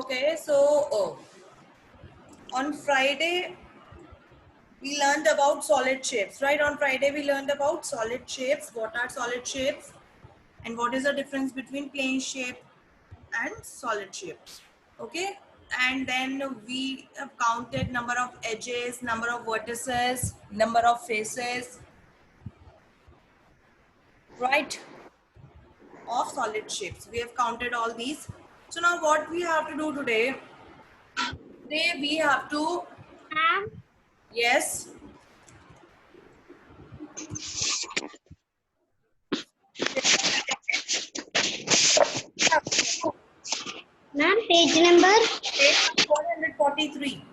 Okay, so on Friday we learned about solid shapes, right? On Friday we learned about solid shapes. What are solid shapes and what is the difference between plane shape and solid shape? Okay, and then we have counted number of edges, number of vertices, number of faces, right? Of solid shapes. We have counted all these. So now what we have to do today? Today we have to, Ma'am, yes. ma'am, page number. Page 443.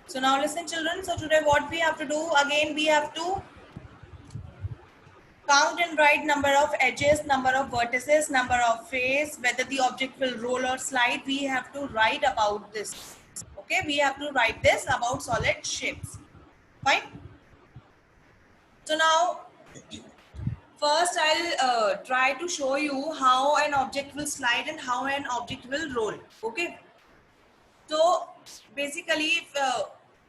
So now listen children. So today what we have to do, again we have to count and write number of edges, number of vertices, number of face, whether the object will roll or slide. We have to write about this. Okay, we have to write this about solid shapes. Fine. So now first I'll try to show you how an object will slide and how an object will roll. Okay. So basically, if,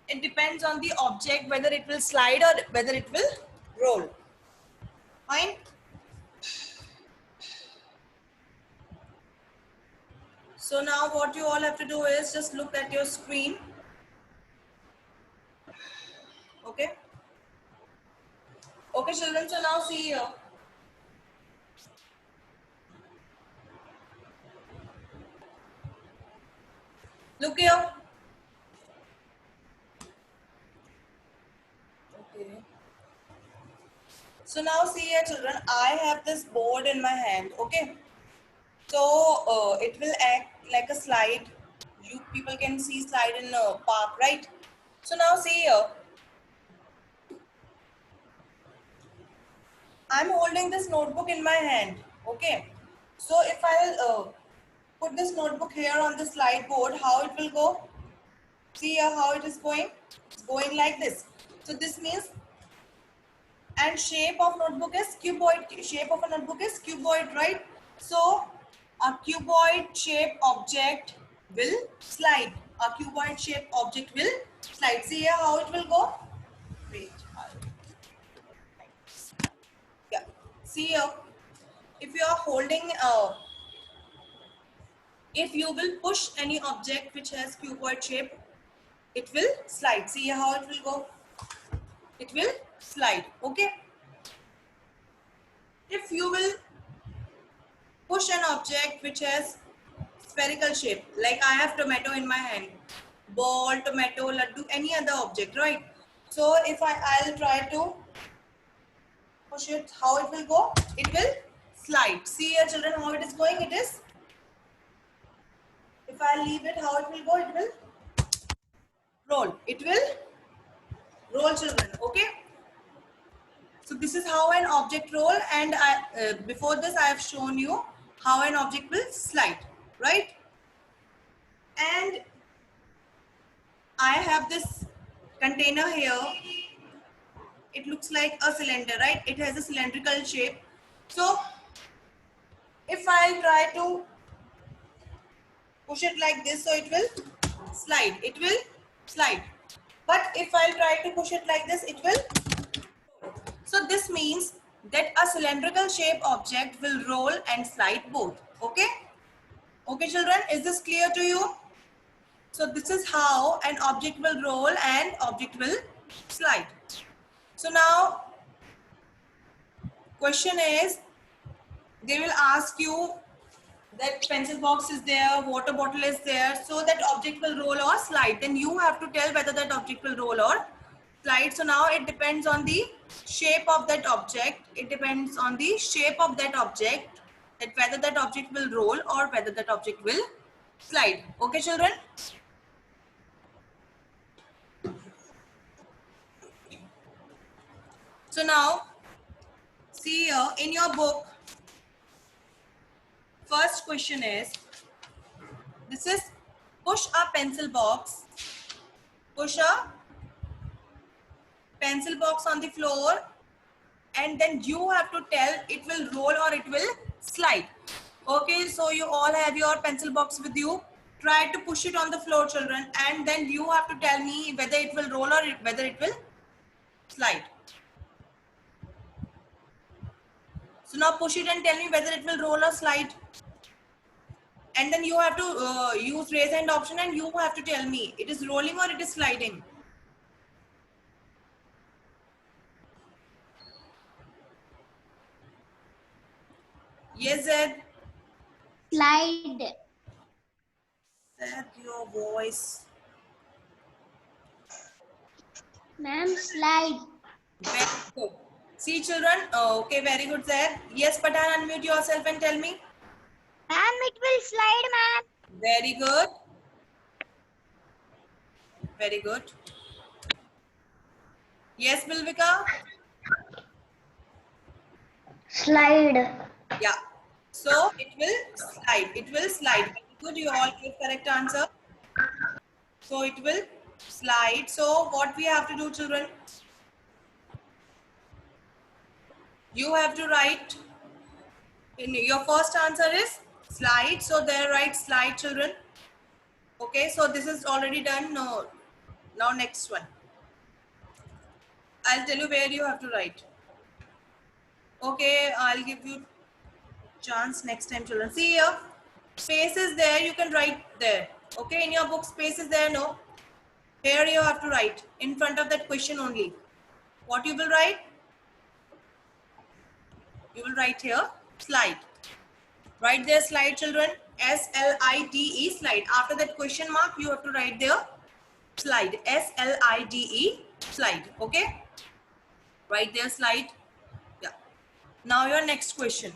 it depends on the object whether it will slide or whether it will roll. Fine. So now what you all have to do is just look at your screen. Okay. Okay, children. So now see here. Look here. Okay. So now see here, children. I have this board in my hand. Okay. So it will act like a slide. You people can see slide in a park, right? So now see here. I'm holding this notebook in my hand. Okay. So if I'll put this notebook here on the slide board, how it will go? See here how it is going? It's going like this. So this means, and shape of notebook is cuboid. Shape of a notebook is cuboid, right? So a cuboid shape object will slide. A cuboid shape object will slide. See here how it will go? Wait. Yeah. See here. If you are holding if you will push any object which has cuboid shape, it will slide. See how it will go? It will slide. Okay. If you will push an object which has spherical shape, like I have tomato in my hand, ball, tomato, laddu, any other object, right? So if I'll try to push it, how it will go? It will slide. See here children how it is going? It is, if I leave it, how it will go? It will roll. It will roll children. Okay. So this is how an object roll, and before this I have shown you how an object will slide, right? And I have this container here. It looks like a cylinder, right? It has a cylindrical shape. So if I try to push it like this, so it will slide. It will slide. But if I try to push it like this, it will. So this means that a cylindrical shape object will roll and slide both. Okay? Okay, children, is this clear to you? So this is how an object will roll and object will slide. So now, question is, they will ask you that pencil box is there, water bottle is there, so that object will roll or slide. Then you have to tell whether that object will roll or slide. So now it depends on the shape of that object. It depends on the shape of that object, that whether that object will roll or whether that object will slide. Okay, children? So now, see here in your book, first question is, this is push a pencil box, push a pencil box on the floor and then you have to tell it will roll or it will slide. Okay, so you all have your pencil box with you. Try to push it on the floor, children, and then you have to tell me whether it will roll or whether it will slide. So now push it and tell me whether it will roll or slide. And then you have to use raise hand option, and you have to tell me it is rolling or it is sliding. Yes, Zed. Slide. Zed, your voice. Ma'am, slide. Very good. See, children. Okay, very good, Zed. Yes, Patan, unmute yourself and tell me. Ma'am, it will slide, ma'am. Very good. Very good. Yes, Bilvika. Slide. Yeah. So it will slide. It will slide. Very good. You all give correct answer. So it will slide. So what we have to do, children? You have to write. In your first answer is slide. So there write slide, children. Okay. So this is already done. No. Now next one. I'll tell you where you have to write. Okay. I'll give you chance next time, children. See here. Space is there. You can write there. Okay. In your book, space is there. No. Here you have to write in front of that question only. What you will write? You will write here slide. Write there slide, children. S-L-I-D-E, slide. After that question mark, you have to write there slide. S-L-I-D-E, slide. Okay. Write there slide. Yeah. Now your next question.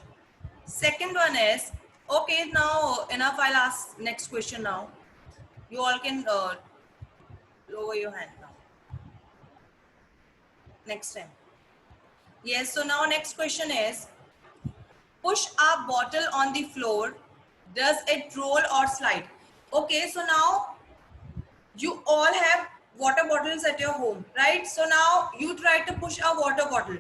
Second one is, okay, now enough. I'll ask next question now. You all can lower your hand now. Next time. Yes, so now next question is, push a bottle on the floor. Does it roll or slide? Okay, so now you all have water bottles at your home, right? So now you try to push a water bottle.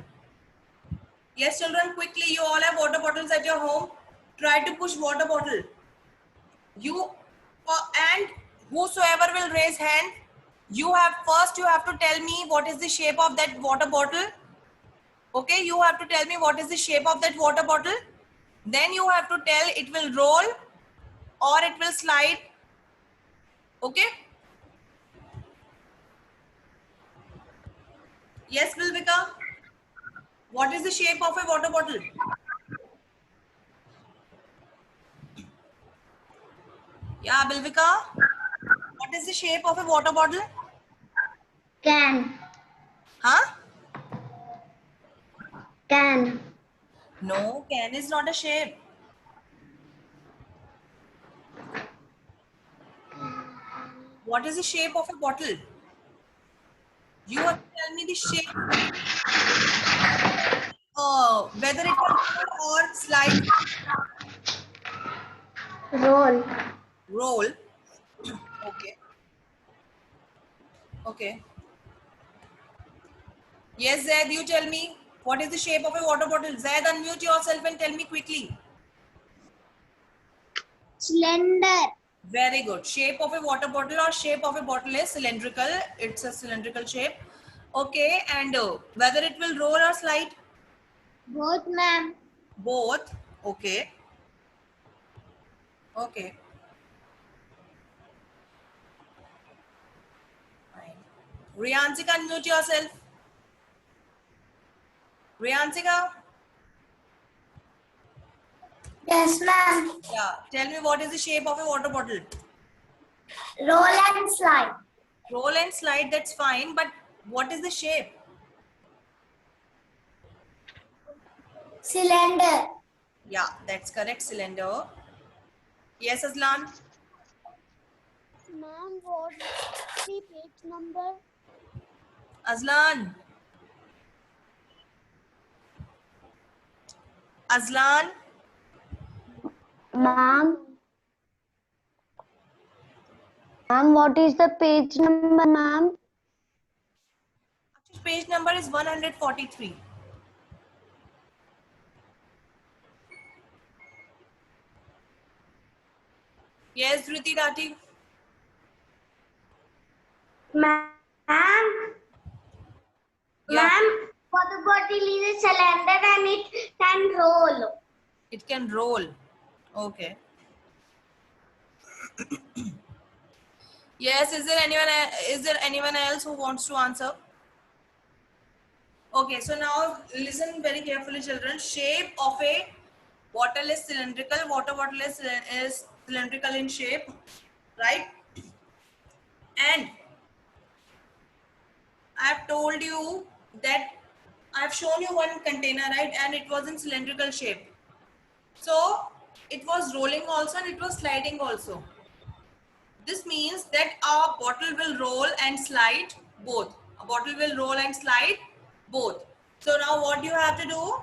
Yes, children, quickly, you all have water bottles at your home. Try to push water bottle. You and whosoever will raise hand, you have to tell me what is the shape of that water bottle. Okay, you have to tell me what is the shape of that water bottle. Then you have to tell it will roll or it will slide. Okay. Yes, Bilvika. What is the shape of a water bottle? Yeah, Bilvika. What is the shape of a water bottle? Can. Huh? Can. No, can is not a shape. What is the shape of a bottle? You have to tell me the shape. Whether it will roll or slide. Roll. Roll. Okay. Okay. Yes, Zaid, you tell me. What is the shape of a water bottle? Zaid, unmute yourself and tell me quickly. Cylinder. Very good. Shape of a water bottle or shape of a bottle is cylindrical. It's a cylindrical shape. Okay. And whether it will roll or slide? Both, ma'am. Both. Okay. Okay. Fine. Riyansika, unmute yourself. Riyansika? Yes, ma'am. Yeah. Tell me what is the shape of a water bottle? Roll and slide. Roll and slide, that's fine. But what is the shape? Cylinder. Yeah, that's correct. Cylinder. Yes, Aslan? Ma'am, what is the page number? Aslan? Aslan? Ma'am. Ma'am, what is the page number, ma'am? Page number is 143. Yes, Dhriti Dati. Ma'am, Yeah, water bottle is a cylinder and it can roll. it can roll. Okay. Yes, is there anyone else who wants to answer? Okay, so now listen very carefully, children. Shape of a bottle is cylindrical. Water bottle is cylindrical in shape, right? And I've told you that I've shown you one container, right? And it was in cylindrical shape. So it was rolling also and it was sliding also. This means that our bottle will roll and slide both. A bottle will roll and slide both. So now what you have to do?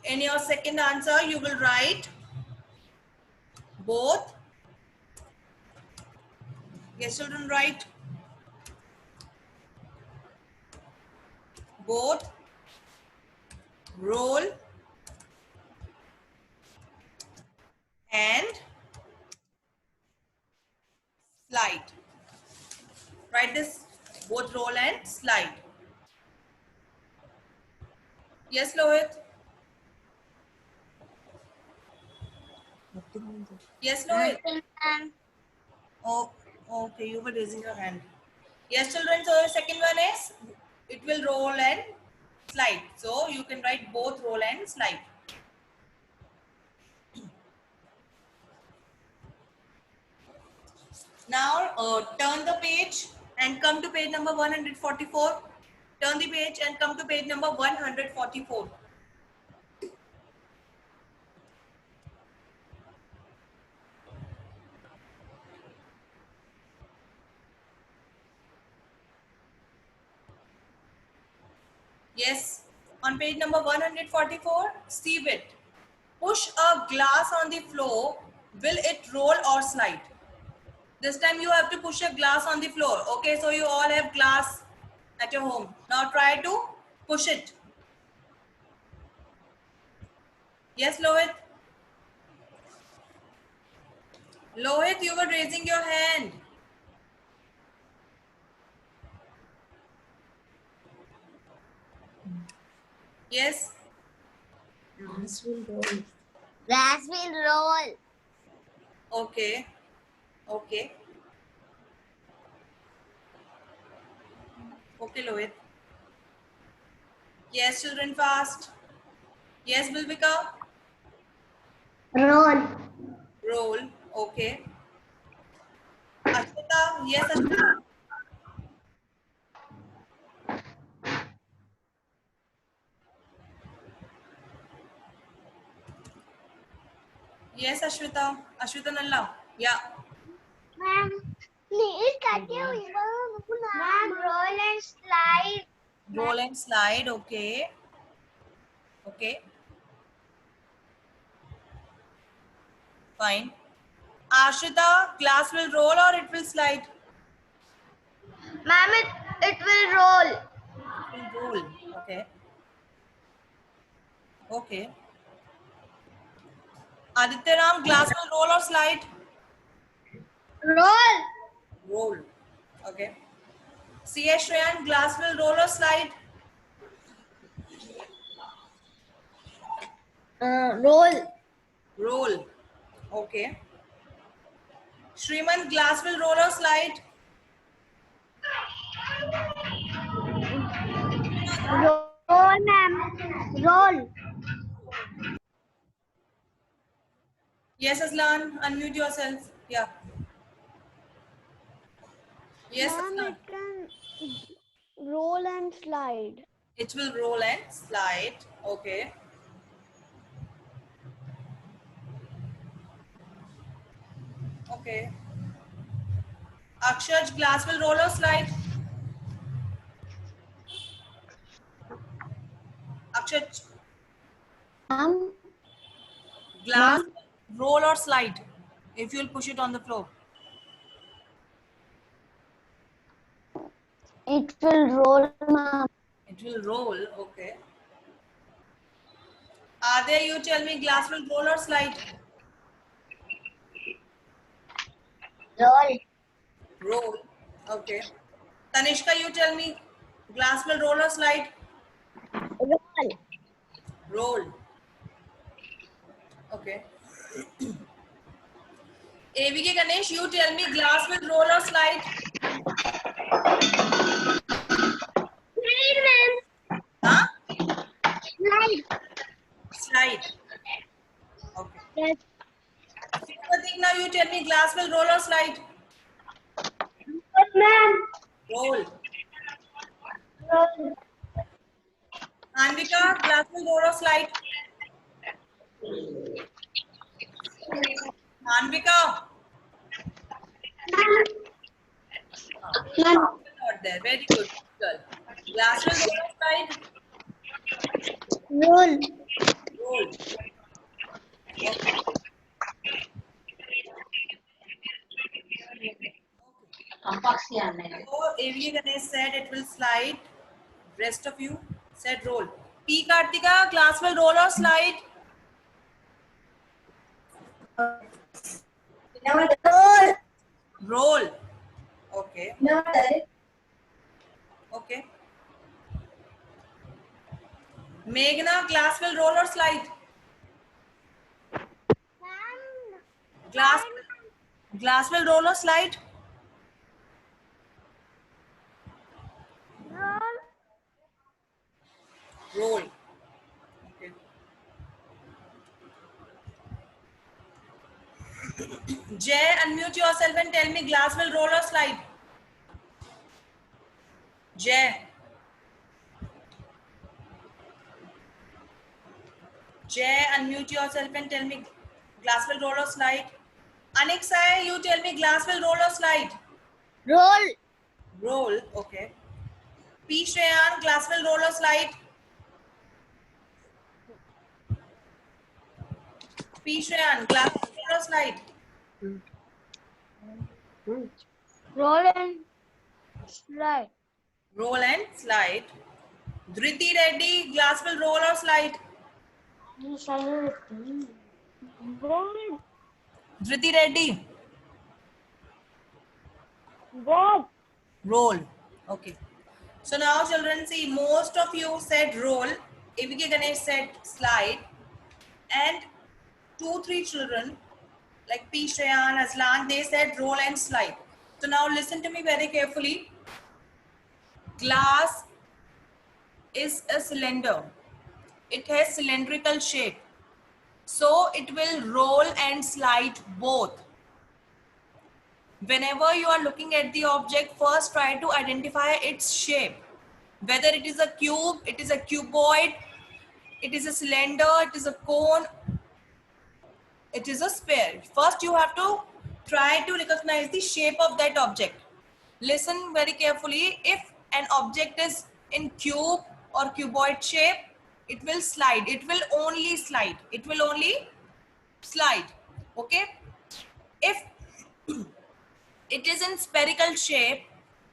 In your second answer, you will write both. Yes, children, write both roll and slide. Write this, both roll and slide. Yes, Lohit. Yes, Lohit. Oh, okay, you were raising your hand. Yes, children. So the second one is it will roll and slide. So you can write both roll and slide. Now turn the page and come to page number 144. Turn the page and come to page number 144. Yes, on page number 144, see it. Push a glass on the floor. Will it roll or slide? This time you have to push a glass on the floor. Okay, so you all have glass at your home. Now try to push it. Yes, Lohit? Lohit, you were raising your hand. Yes? Glass will roll. Okay. Okay. Okay, Lohit. Yes, children, fast. Yes, Bilbika? Roll. Roll. Okay. Ashita? Yes, Ashita? Yes, Ashwita. Ashwita Nalla. Yeah. Ma'am, please cut your Ma'am, roll and slide. Roll and slide. Okay. Okay. Fine. Ashita, glass will roll or it will slide? Ma'am, it will roll. It will roll. Okay. Okay. Aditya Ram, glass will roll or slide? Roll. Roll. Okay. C.S. Shreyan, glass will roll or slide? Roll. Roll. Okay. Shriman, glass will roll or slide? Roll, ma'am. Roll. Yes, Aslan, unmute yourself. Yeah. Yes, Ma'am, Aslan. it can roll and slide. It will roll and slide. Okay. Okay. Akshaj, glass will roll or slide? Akshaj, Ma'am, glass roll or slide if you'll push it on the floor. it will roll, ma'am. It will roll. Okay. Are there, you tell me, glass will roll or slide? Roll. Roll. Okay. Tanishka, you tell me. Glass will roll or slide? Roll. Roll. Okay. AVK Ganesh, you tell me. Glass will roll or slide? Slide, ma'am. Huh? Slide. Slide. Okay. Yes. Pratik, now you tell me. Glass will roll or slide? Roll, ma'am. Roll. Roll. Anvika, glass will roll or slide? Anvika. Ma'am. Not there. Very good. Girl. Glass will roll or slide? Roll. Roll. Okay. So AVK Ganesh said it will slide. Rest of you said roll. P Kartika, glass will roll or slide? Roll. Roll. Okay. No, Okay. Meghna, glass will roll or slide? Glass glass will roll or slide? Roll. Roll. Okay. Jay, unmute yourself and tell me glass will roll or slide? Jay. Jay, unmute yourself and tell me glass will roll or slide? Aniksai, you tell me glass will roll or slide? Roll. Roll. Okay. P Shreyan, glass will roll or slide? P Shreyan, glass will roll or slide? Roll and slide. Roll and slide. Dhriti Reddy, glass will roll or slide? Roll. Dhriti Reddy, Roll. roll. Okay. So now children, see, most of you said roll. AVK Ganesh said slide. And 2-3 children like P Shreyan, Aslan, they said roll and slide. So now listen to me very carefully. Glass is a cylinder. It has cylindrical shape. So it will roll and slide both. Whenever you are looking at the object, first try to identify its shape. Whether it is a cube, it is a cuboid, it is a cylinder, it is a cone, it is a sphere. First you have to try to recognize the shape of that object. Listen very carefully. If an object is in cube or cuboid shape, it will slide. It will only slide. It will only slide. Okay. If it is in spherical shape,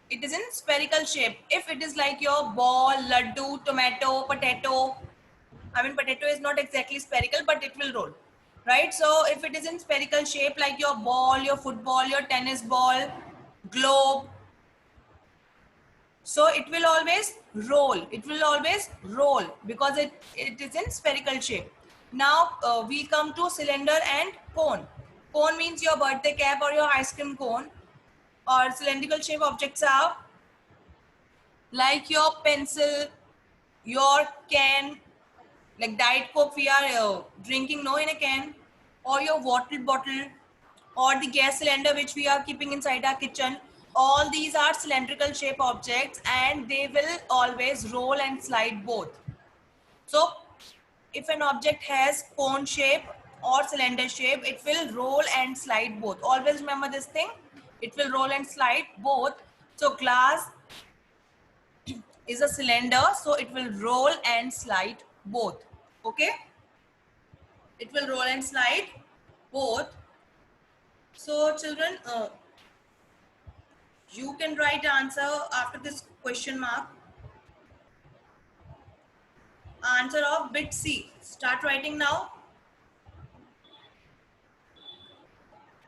it is in spherical shape. If it is like your ball, laddu, tomato, potato, I mean potato is not exactly spherical, but it will roll, right? So if it is in spherical shape like your ball, your football, your tennis ball, globe, so it will always roll. It will always roll because it is in spherical shape. Now we come to cylinder and cone. Cone means your birthday cap or your ice cream cone, or cylindrical shape objects are like your pencil, your can, like diet coke we are drinking no in a can, or your water bottle, or the gas cylinder which we are keeping inside our kitchen. All these are cylindrical shape objects and they will always roll and slide both. So if an object has cone shape or cylinder shape, it will roll and slide both. Always remember this thing, it will roll and slide both. So glass is a cylinder, so it will roll and slide both. Okay, it will roll and slide both. So children, you can write answer after this question mark. Answer of bit C. Start writing now.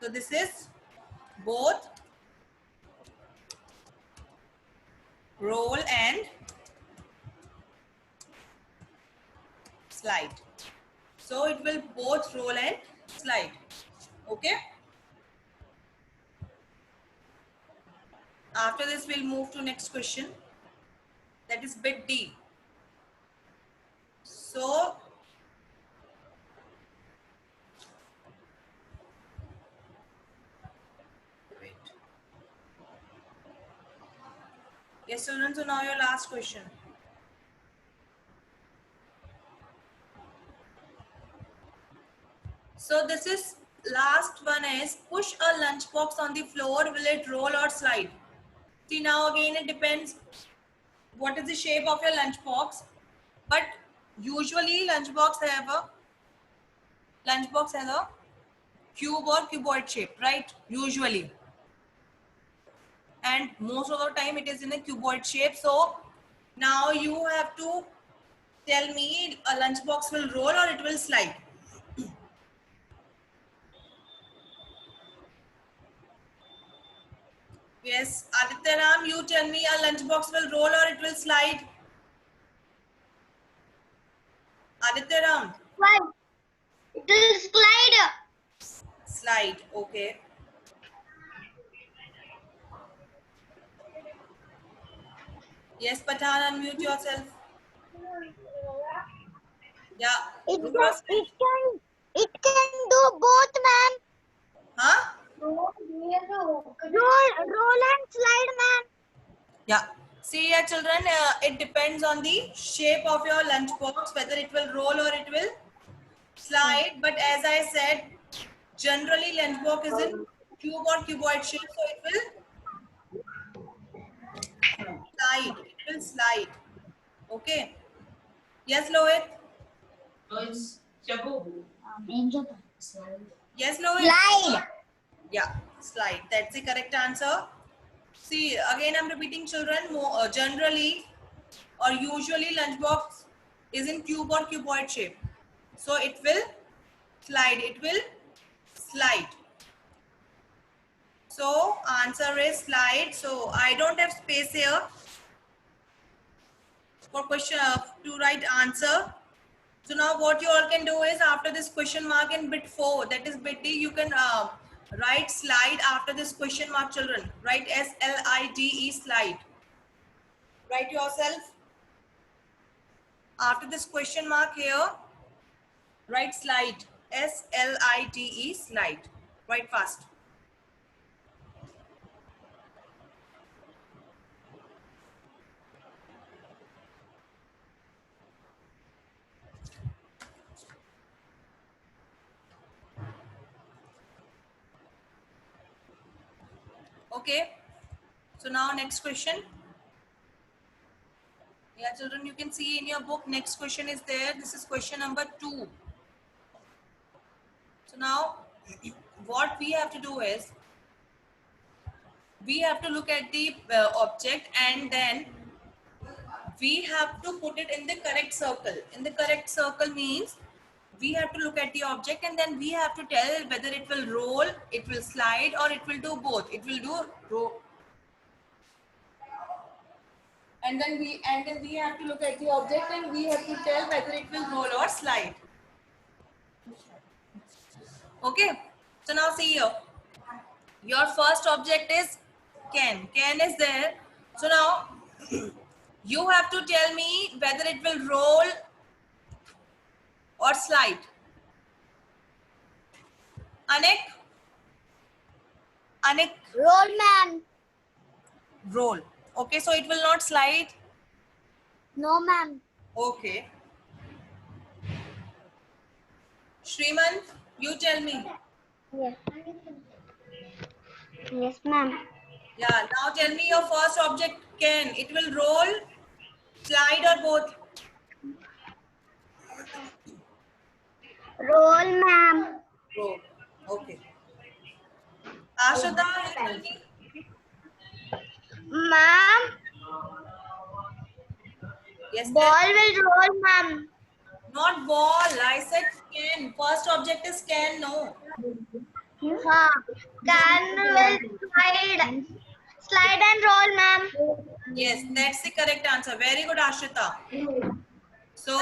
So this is both roll and slide. So it will both roll and slide. Okay. After this, we'll move to next question. That is bit D. So wait. Yes, children. So now your last question. So this is last one is push a lunchbox on the floor. Will it roll or slide? See, now again it depends what is the shape of your lunchbox. But usually lunchbox have a cube or cuboid shape, right? Usually. And most of the time it is in a cuboid shape. So now you have to tell me a lunchbox will roll or it will slide. Yes, Aditya Ram, you tell me a lunchbox will roll or it will slide. Aditya Ram. Slide. It will slide. Slide, okay. Yes, Pathan, unmute yourself. Yeah. It can do both, ma'am. Huh? Roll and slide, ma'am. Yeah. See here, children, it depends on the shape of your lunchbox, whether it will roll or it will slide. But as I said, generally lunchbox is in cube or cuboid shape, so it will slide. It will slide. Okay. Yes, Lohit. Yes, Lohit. Slide. Yeah, slide. That's the correct answer. See, again, I'm repeating, children. Generally or usually, lunchbox is in cube or cuboid shape. So it will slide. It will slide. So answer is slide. So I don't have space here for question to write answer. So now what you all can do is after this question mark in bit 4, that is bit D, you can write slide after this question mark, children. Write S-L-I-D-E, slide. Write yourself. After this question mark here, write slide. S-L-I-D-E, slide. Write fast. Okay. So now next question. Yeah, children, you can see in your book, next question is there. This is question number 2. So now what we have to do is, we have to look at the object and then we have to put it in the correct circle. In the correct circle means we have to look at the object and then we have to tell whether it will roll, it will slide, or it will do both. It will do roll. And then we have to look at the object and we have to tell whether it will roll or slide. Okay. So now see here. Your first object is can. Can is there. So now you have to tell me whether it will roll or slide. Anik, Roll, ma'am. roll. Okay, so it will not slide. No, ma'am. Okay. Shriman, you tell me. Yes. Yes, ma'am. Yeah, now tell me your first object can. It will roll, slide, or both? Roll, ma'am. Roll. Okay. Ashada, you tell me. Ma'am, Yes, ball will roll, ma'am. not ball. I said can. First object is can. No. Huh. Can will slide and roll, ma'am. Yes, that's the correct answer. Very good, Ashrita. So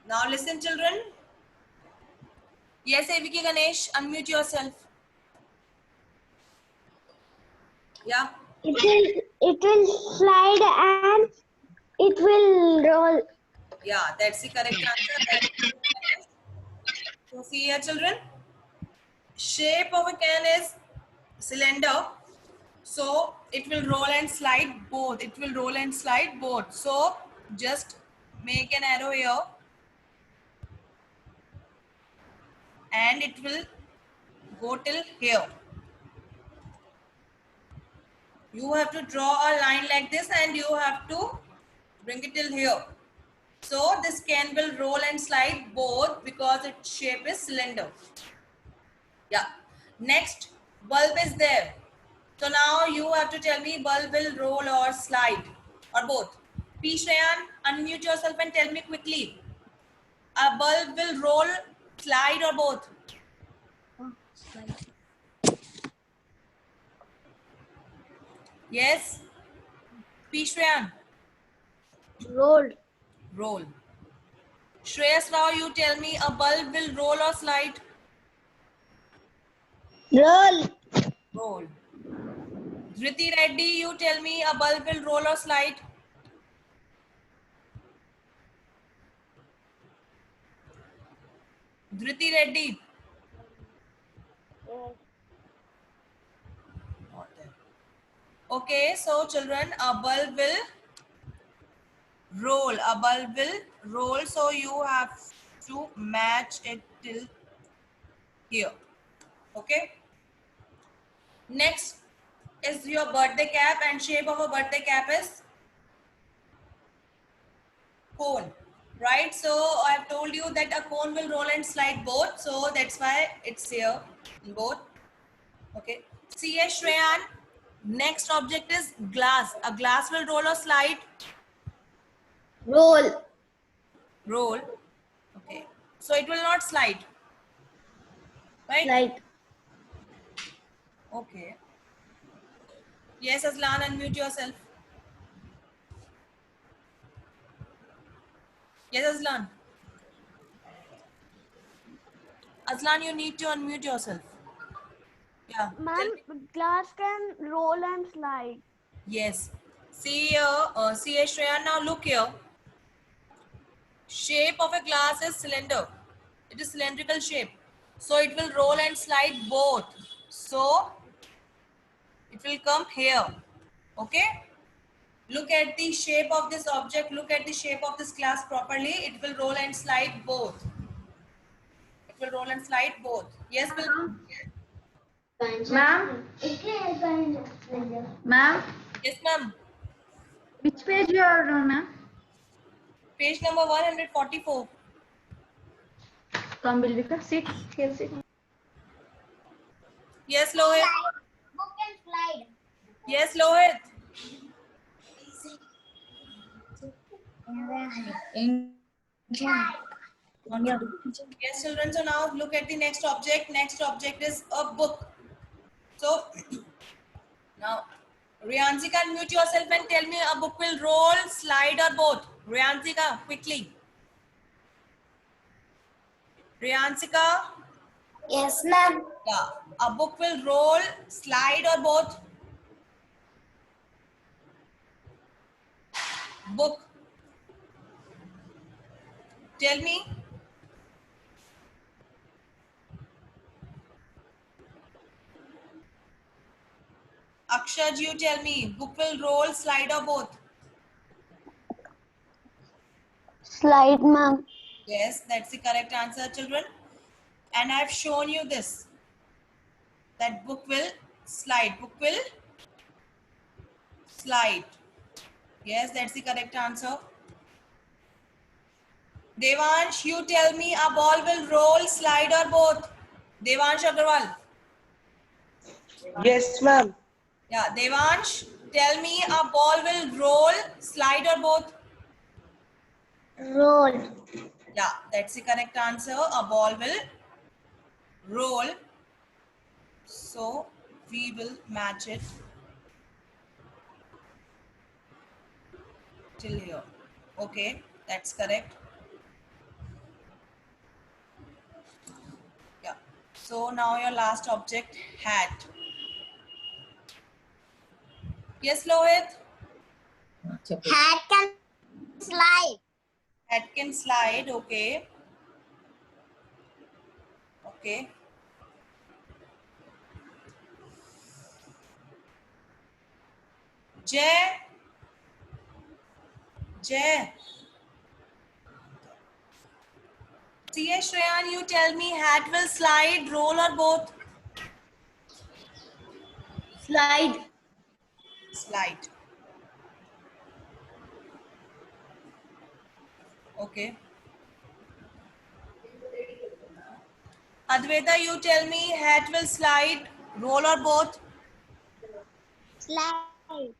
now listen, children. Yes, AVK Ganesh, unmute yourself. Yeah. It will slide and it will roll. Yeah, that's the correct answer. Very good, Ganesh. So see here, children. Shape of a can is cylinder. So it will roll and slide both. It will roll and slide both. So just make an arrow here and it will go till here. You have to draw a line like this and you have to bring it till here. So this can will roll and slide both because its shape is cylinder. Yeah. Next, bulb is there. So now you have to tell me bulb will roll or slide or both. P. Shreyan, unmute yourself and tell me quickly. A bulb will roll, slide or both? Yes. P. Shreyan, Roll. roll. Shreyas Rao, you tell me a bulb will roll or slide? Roll. Roll. Dhriti Reddy, you tell me a bulb will roll or slide? Dhriti Reddy. Not there. Okay, so children, a bulb will roll. A bulb will roll, so you have to match it till here. Okay. Next is your birthday cap, and shape of a birthday cap is cone, right? So I have told you that a cone will roll and slide both, so that's why it's here in both. Okay. See here, Shreyan. Next object is glass. A glass will roll or slide? Roll. Roll. Okay. So it will not slide, right? Slide. Okay. Yes, Aslan, unmute yourself. Yes, Aslan. Aslan, you need to unmute yourself. Yeah. Tell Ma'am, me. glass can roll and slide. Yes. See here, Shreya, now look here. Shape of a glass is cylinder. It is cylindrical shape. So it will roll and slide both. So it will come here. Okay. Look at the shape of this object. Look at the shape of this glass properly. It will roll and slide both. It will roll and slide both. Yes, Bill? Ma'am, ma'am, Yes, ma'am. which page you are on, ma'am? Page number 144. Come, Bilvika, sit. Here, sit. Yes, Lohit. Book and slide. Yes, Lohit. Yes, children. So now look at the next object. Next object is a book. So now, Riyanzika, unmute yourself and tell me a book will roll, slide or both. Riyanzika, quickly. Riyanzika, Yes, ma'am. yeah. A book will roll, slide or both. Book. Tell me. Akshaj, you tell me. Book will roll, slide or both. Slide, ma'am. Yes, that's the correct answer, children. And I've shown you this. That book will slide. Book will slide. Yes, that's the correct answer. Devansh, you tell me a ball will roll, slide or both. Devansh Agarwal. Yes, ma'am. Yeah, Devansh, tell me a ball will roll, slide or both. Roll. Yeah, that's the correct answer. A ball will roll, So we will match it till here. Okay, that's correct. Yeah. So now your last object, hat. Yes, Lohit? Hat can slide. Hat can slide. Okay. Okay. Jay. Jay. See, Shreyan, you tell me, hat will slide, roll, or both? Slide. Slide. Okay. Advaita, you tell me, hat will slide, roll, or both? Slide.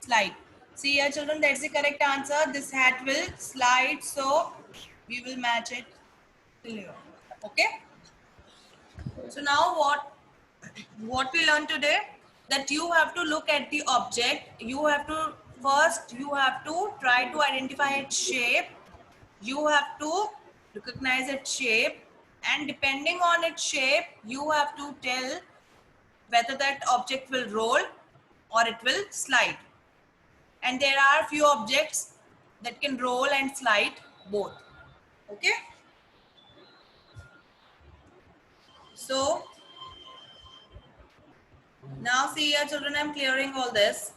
Slide. See here, children, that's the correct answer. This hat will slide, so we will match it till here. Okay. So now what we learned today, that you have to look at the object. You have to try to identify its shape. You have to recognize its shape, and depending on its shape, you have to tell whether that object will roll or it will slide. And there are few objects that can roll and slide both. Okay. So now see here, children, I'm clearing all this.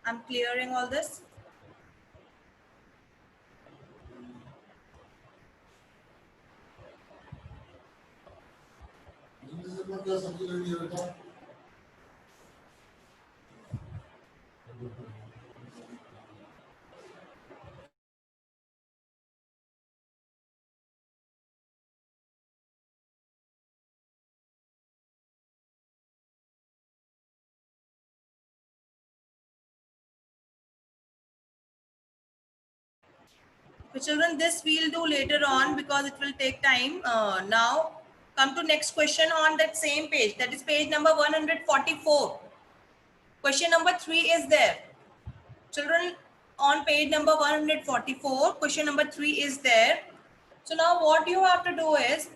I'm clearing all this. So children, this we'll do later on because it will take time. Now come to next question on that same page. That is page number 144. Question number 3 is there. Children, on page number 144, question number 3 is there. So now what you have to do is,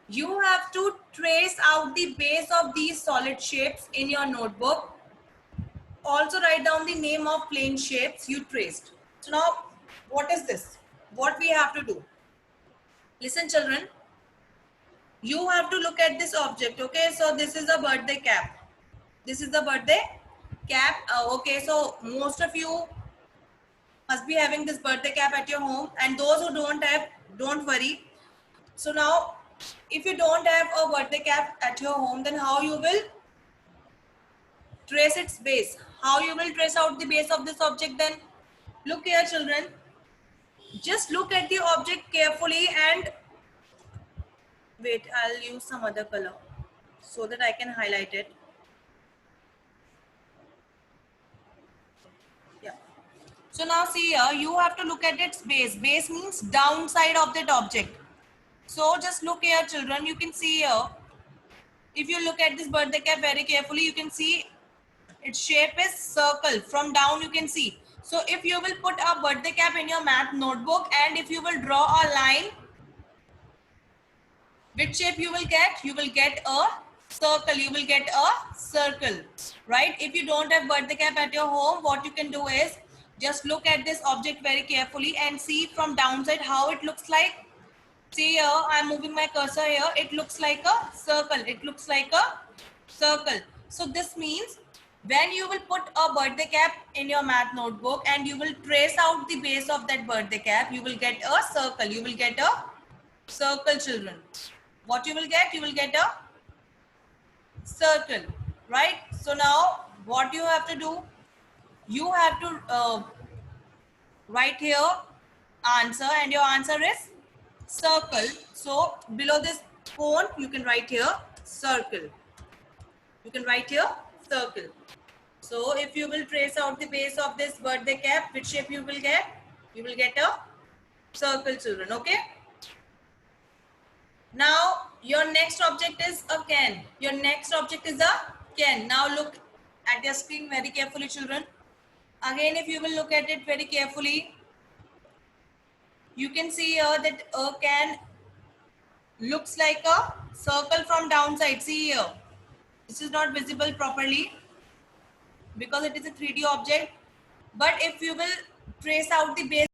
you have to trace out the base of these solid shapes in your notebook. Also write down the name of plane shapes you traced. So now what is this? What we have to do? Listen children, you have to look at this object. Okay, so this is a birthday cap. This is the birthday cap. Okay, so most of you must be having this birthday cap at your home, and those who don't have, don't worry. So now if you don't have a birthday cap at your home, then how you will trace its base? How you will trace out the base of this object? Then look here children, just look at the object carefully and wait, I'll use some other color so that I can highlight it. Yeah. So now see here, you have to look at its base. Base means downside of that object. So just look here children, you can see here, if you look at this birthday cap very carefully, you can see its shape is circle. From down you can see. So if you will put a birthday cap in your math notebook and if you will draw a line, which shape you will get? You will get a circle. You will get a circle, right? If you don't have birthday cap at your home, what you can do is just look at this object very carefully and see from downside how it looks like. See here, I'm moving my cursor here. It looks like a circle. It looks like a circle. So this means when you will put a birthday cap in your math notebook and you will trace out the base of that birthday cap, you will get a circle. You will get a circle children. What you will get? You will get a circle, right? So now what you have to do? You have to write here answer, and your answer is circle. So below this cone, you can write here circle. You can write here circle. So if you will trace out the base of this birthday cap, which shape you will get? You will get a circle children, okay? Now your next object is a can. Your next object is a can. Now look at your screen very carefully, children. Again, if you will look at it very carefully, you can see here that a can looks like a circle from downside. See here. This is not visible properly because it is a 3D object. But if you will trace out the base